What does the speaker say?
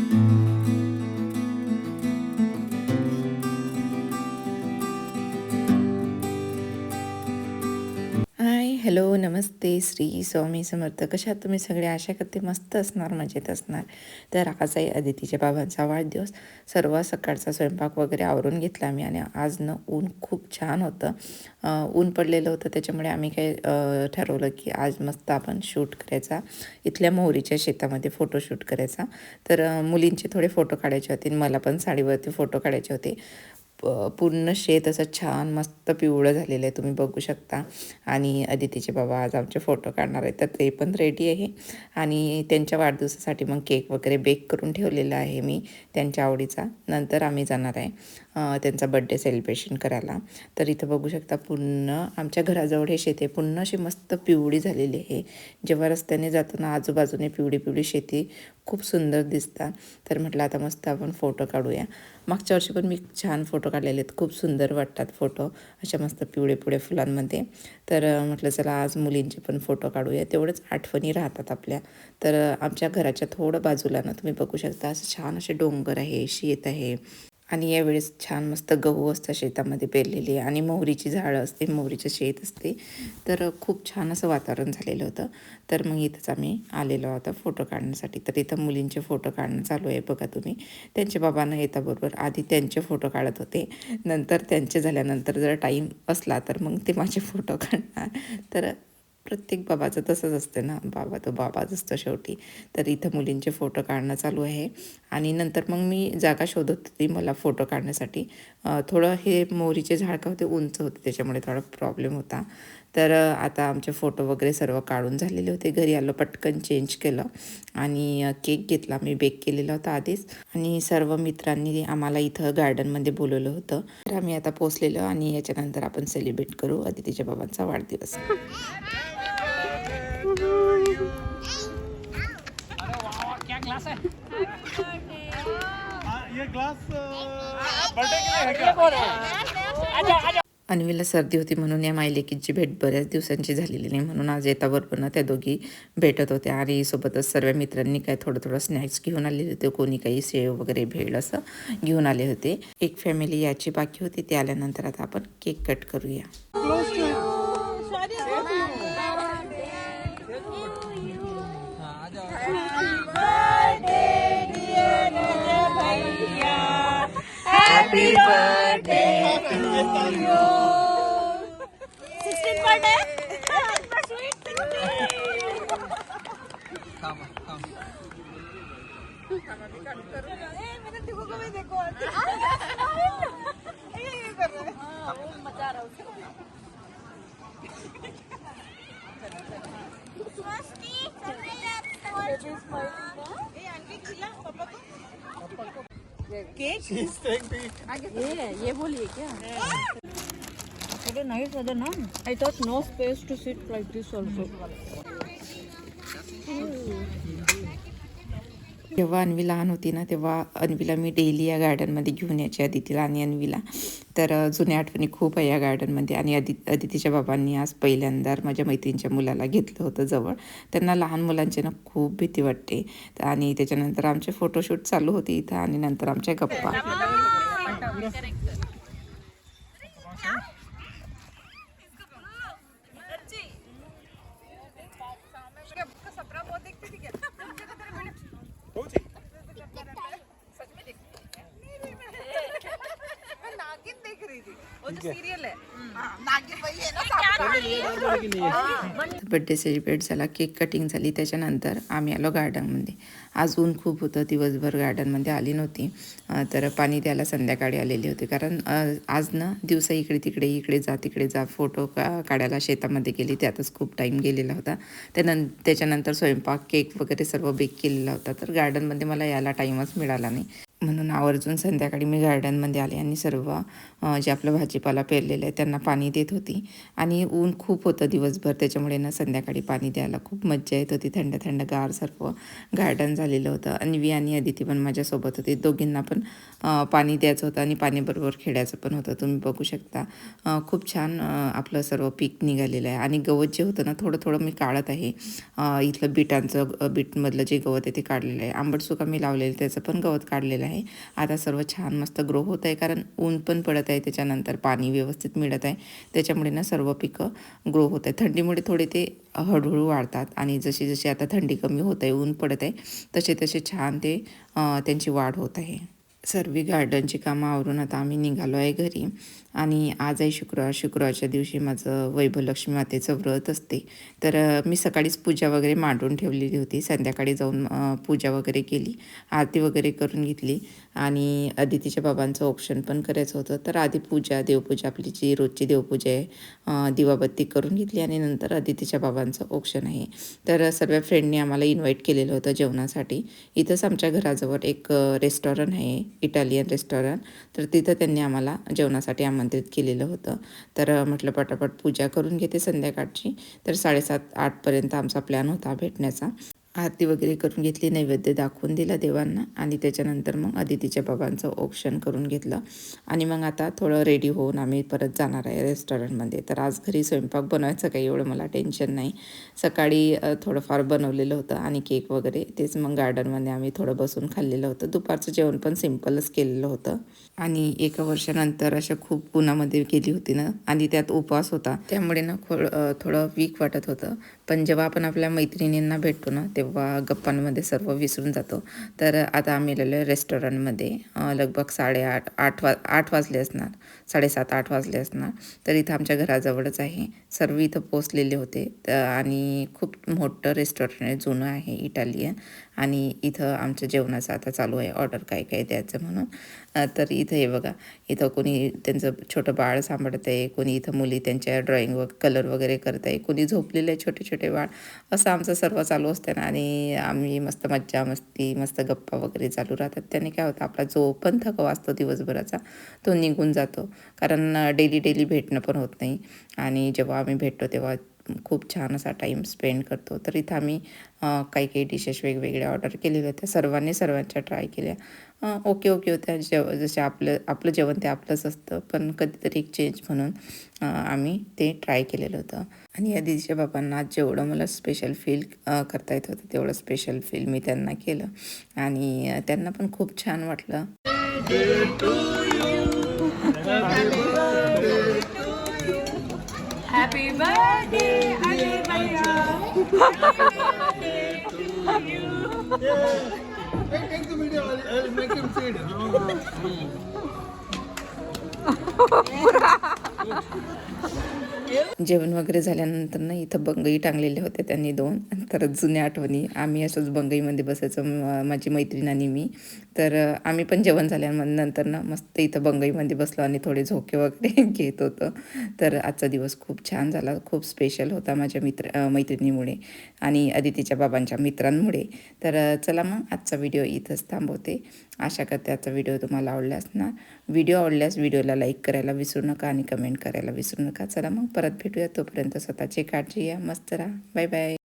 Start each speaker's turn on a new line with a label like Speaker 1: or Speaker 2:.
Speaker 1: हाय, hello, नमस्ते, श्री स्वामी समर्थ. कशा आहात तुम्ही सगळे? आशा करते मस्त असणार, मजेत असणार. तर आज आहे अदितीच्या बाबांचा वाढदिवस. सर्व सकाळचा स्वयंपाक वगैरे आवरून घेतला मी आणि आज ऊन खूप छान होतं. ऊन पडलेलं होतं, त्याच्यामुळे आम्ही काय ठरवलं की आज मस्त आपण शूट करायचा. इथल्या मोहरीच्या शेतामध्ये फोटोशूट करायचा. तर मुलींचे थोडे फोटो काढायचे होते, मला पण साडीवरती फोटो काढायचे होते. पूर्ण शेत असं छान मस्त पिवळं झालेलं आहे, तुम्ही बघू शकता. आणि अदितीचे बाबा आज आमचे फोटो काढणार आहेत, तर ते पण रेडी आहे. आणि त्यांच्या वाढदिवसासाठी मग केक वगैरे बेक करून ठेवलेला आहे मी, त्यांच्या आवडीचा. नंतर आम्ही जाणार आहे त्यांचा बड्डे सेलिब्रेशन करायला. तर इथं बघू शकता पूर्ण आमच्या घराजवळ हे शेत आहे, पूर्ण अशी मस्त पिवळी झालेली आहे. जेव्हा रस्त्याने जातो ना, आजूबाजूने पिवळी पिवळी शेती खूप सुंदर दिसतात. तर म्हटलं आता मस्त आपण फोटो काढूया. मागच्या वर्षी पण मी छान फोटो काढलेले आहेत, खूप सुंदर वाटतात फोटो अशा मस्त पिवळे पिवळे फुलांमध्ये. तर म्हटलं चला आज मुलींचे पण फोटो काढूया, तेवढंच आठवणी राहतात आपल्या. तर आमच्या घराच्या थोडं बाजूला ना तुम्ही बघू शकता असं छान असे डोंगर आहे, शेत आहे. आणि यावेळेस छान मस्त गहू असतं शेतामध्ये पेरलेली आणि मोहरीची झाडं असते, मोहरीचं शेत असते. तर खूप छान असं वातावरण झालेलं होतं. तर मग इथंच आम्ही आलेलो होतो फोटो काढण्यासाठी. तर इथं मुलींचे फोटो काढणं चालू आहे बघा तुम्ही. त्यांच्या बाबांना येताबरोबर आधी त्यांचे फोटो काढत होते, नंतर त्यांचे झाल्यानंतर जर टाईम असला तर मग ते माझे फोटो काढणार. तर प्रत्येक बाबाचं तसंच असतं ना, बाबा तो बाबाच असतो शेवटी. तर इथं मुलींचे फोटो काढणं चालू आहे. आणि नंतर मग मी जागा शोधत होती मला फोटो काढण्यासाठी. थोडं हे मोहरीचे झाड का होते उंच होते, त्याच्यामुळे थोडा प्रॉब्लेम होता. तर आता आमचे फोटो वगैरे सर्व काढून झालेले होते. घरी आलो, पटकन चेंज केलं आणि केक घेतला. मी बेक केलेला होता आधीच. आणि सर्व मित्रांनी आम्हाला इथं गार्डनमध्ये बोलवलं होतं. तर आम्ही आता पोचलेलो आणि याच्यानंतर आपण सेलिब्रेट करू अदितीच्या बाबांचा वाढदिवस.
Speaker 2: क्या ग्लास है? ये ग्लास बर्थडे के लिए है क्या?
Speaker 1: अन्वीला सर्दी होती म्हणून या मायलेकीची भेट बऱ्याच दिवसांची झालेली नाही, म्हणून आज येताबरोबर ना त्या दोघी भेटत होत्या. आणि सोबतच सर्व मित्रांनी काय थोडं थोडं स्नॅक्स घेऊन आलेले होते. कोणी काही सेव वगैरे भेळ असं घेऊन आले होते. एक फॅमिली याची बाकी होती, ती आल्यानंतर आता आपण केक कट करूया.
Speaker 3: Happy birthday to you. 16th birthday.
Speaker 4: ये बोलिए क्या? Today nice weather, no? I thought no space to sit like this also.
Speaker 1: जेव्हा अन्वी लहान होती ना, तेव्हा अन्वीला मी डेली या गार्डनमध्ये घेऊन यायचे, अदितीला आणि अन्वीला. तर जुन्या आठवणी खूप आहे या गार्डनमध्ये. आणि अदितीच्या बाबांनी आज पहिल्यांदा माझ्या मैत्रिणीच्या मुलाला घेतलं होतं जवळ. त्यांना लहान मुलांची ना खूप भीती वाटते. आणि त्याच्यानंतर आमचे फोटोशूट चालू होते इथं आणि नंतर आमच्या गप्पा. बड्डे सेलिब्रेट झाला, केक कटिंग झाली, त्याच्यानंतर आम्ही आलो गार्डनमध्ये. आज ऊन खूप होतं, दिवसभर गार्डनमध्ये आली नव्हती. तर पाणी द्यायला संध्याकाळी आलेली होती, कारण आज ना दिवसा इकडे तिकडे इकडे जा तिकडे जा फोटो काढायला शेतामध्ये गेली, त्यातच खूप टाईम गेलेला होता. त्याच्यानंतर स्वयंपाक, केक वगैरे सर्व बेक केलेला होता. तर गार्डनमध्ये मला यायला टाईमच मिळाला नाही. म्हणून आवर्जून संध्याकाळी मी गार्डनमध्ये आले आणि सर्व जे आपलं भाजीपाला पेरलेलं आहे त्यांना पाणी देत होती. आणि ऊन खूप होतं दिवसभर, त्याच्यामुळे ना संध्याकाळी पाणी द्यायला खूप मज्जा येत होती. थंड थंडगार सर्व गार्डन झालेलं होतं. अन्वी आणि अदिती पण माझ्यासोबत होते. दोघींना पण पाणी द्यायचं होतं आणि पाणीबरोबर खेळायचं पण होतं. तुम्ही बघू शकता खूप छान आपलं सर्व पीक निघालेलं आहे. आणि गवत जे होतं ना थोडं थोडं मी काढत आहे. इथलं बीटमधलं जे गवत आहे ते काढलेलं आहे. आंबटचुका मी लावलेलं त्याचं पण गवत काढलेलं आहे. आता सर्व छान मस्त ग्रो होत आहे, कारण ऊन पण पडत आहे, त्याच्यानंतर पाणी व्यवस्थित मिळत आहे. त्याच्यामुळे ना सर्व पिकं ग्रो होत आहे. थंडीमुळे थोडे ते हळूहळू वाढतात आणि जशी जशी आता थंडी कमी होत आहे, ऊन पडत आहे, तसे तसे छान ते त्यांची वाढ होत आहे. सर्व गार्डनची कामं आवरून आता आम्ही निघालो आहे घरी. आणि आज आहे शुक्रवार. शुक्रवारच्या दिवशी माझं वैभवलक्ष्मी मातेचं व्रत असते. तर मी सकाळीच पूजा वगैरे मांडून ठेवलेली होती. संध्याकाळी जाऊन पूजा वगैरे केली, आरती वगैरे करून घेतली आणि अदितीच्या बाबांचं ऑप्शन पण करायचं होतं. तर आधी देवपूजा आपली जी रोजची देवपूजा आहे, दिवाबत्ती करून घेतली आणि नंतर अदितीच्या बाबांचं ऑप्शन आहे. तर सर्व फ्रेंडनी आम्हाला इन्व्हाइट केलेलं होतं जेवणासाठी. इथंच आमच्या घराजवळ एक रेस्टॉरंट आहे, इटालियन रेस्टॉरंट. तर तिथं त्यांनी आम्हाला जेवणासाठी आमंत्रित केलेलं होतं. तर म्हटलं पटापट पूजा करून घेते संध्याकाळची. तर 7:30-8पर्यंत आमचा प्लॅन होता भेटण्याचा. आरती वगैरे करून घेतली, नैवेद्य दाखवून दिला देवांना आणि त्याच्यानंतर मग अदितीच्या बाबांचं ऑप्शन करून घेतलं. आणि मग आता थोडं रेडी होऊन आम्ही परत जाणार आहे रेस्टॉरंटमध्ये. तर आज घरी स्वयंपाक बनवायचं काही एवढं मला टेन्शन नाही. सकाळी थोडंफार बनवलेलं होतं आणि केक वगैरे तेच मग गार्डनमध्ये आम्ही थोडं बसून खाल्लेलं होतं. दुपारचं जेवण पण सिम्पलच केलेलं होतं. आणि एका वर्षानंतर अशा खूप उन्हामध्ये गेली होती ना, आणि त्यात उपवास होता, त्यामुळे ना थोडं वीक वाटत होतं. पण जेव्हा आपण आपल्या मैत्रिणींना भेटतो ना तेव्हा गप्पांमध्ये सर्व विसरून जातो. तर आता आम्ही आलेलो रेस्टॉरंटमध्ये. लगभग 8 वाजले असणार, 7:30-8 वाजले असणार. तर इथं आमच्या घराजवळच आहे. सर्व इथं पोचलेले होते. आणि खूप मोठं रेस्टॉरंट आहे, जुनं आहे, इटालियन. आणि इथं आमच्या जेवणाचं आता चालू आहे ऑर्डर काय काय द्यायचं म्हणून. तर इथं हे बघा, इथं कोणी त्यांचं छोटं बाळ सांभाळत आहे, कोणी इथं मुली त्यांच्या ड्रॉइंग कलर वगैरे करत आहे, कोणी झोपलेले आहे छोटे छोटे बाळ. असं आमचं सर्व चालू असतं ना. आणि आम्ही मस्त मज्जा मस्ती, मस्त गप्पा वगैरे चालू राहतात. त्याने काय होतं, आपला जो पण थकवा असतो दिवसभराचा तो निघून जातो. कारण डेली भेटणं पण होत नाही. आणि जेव्हा आम्ही भेटतो तेव्हा खूप छान असा टाईम स्पेंड करतो. तर इथं आम्ही काही काही डिशेस वेगवेगळ्या ऑर्डर केलेल्या होत्या. सर्वांच्या ट्राय केल्या. ओके होत्या. जसे आपलं जेवण ते आपलंच असतं, पण कधीतरी एक चेंज म्हणून आम्ही ते ट्राय केलेलं होतं. आणि या दिदीच्या बाबांना जेवढं मला स्पेशल फील करता येत होतं तेवढं स्पेशल फील मी त्यांना केलं. आणि त्यांना पण खूप छान वाटलं.
Speaker 3: Happy birthday, Ali Bhaiya.
Speaker 2: Take the video. I'll make him see it.
Speaker 1: जेवण वगैरे झाल्यानंतर ना इथं बंगई टांगलेले होते त्यांनी 2. तर जुन्या आठवणी, आम्ही असंच बंगईमध्ये बसायचं, माझी मैत्रीण आणि मी. तर आम्ही पण जेवण झाल्यानंतर ना मस्त इथं बंगईमध्ये बसलो आणि थोडे झोके वगैरे घेत होतो. तर आजचा दिवस खूप छान झाला, खूप स्पेशल होता माझ्या मैत्रिणीमुळे आणि अदितीच्या बाबांच्या मित्रांमुळे. तर चला मग आजचा व्हिडिओ इथंच थांबवते. आशा करते आजचा व्हिडिओ तुम्हाला आवडला असणार. व्हिडिओ आवडल्यास व्हिडिओला लाईक करायला विसरू नका आणि कमेंट करायला विसरू नका. चला मग परत भेटूया. तोपर्यंत स्वतःची काळजी घ्या, मस्त राहा. Bye bye.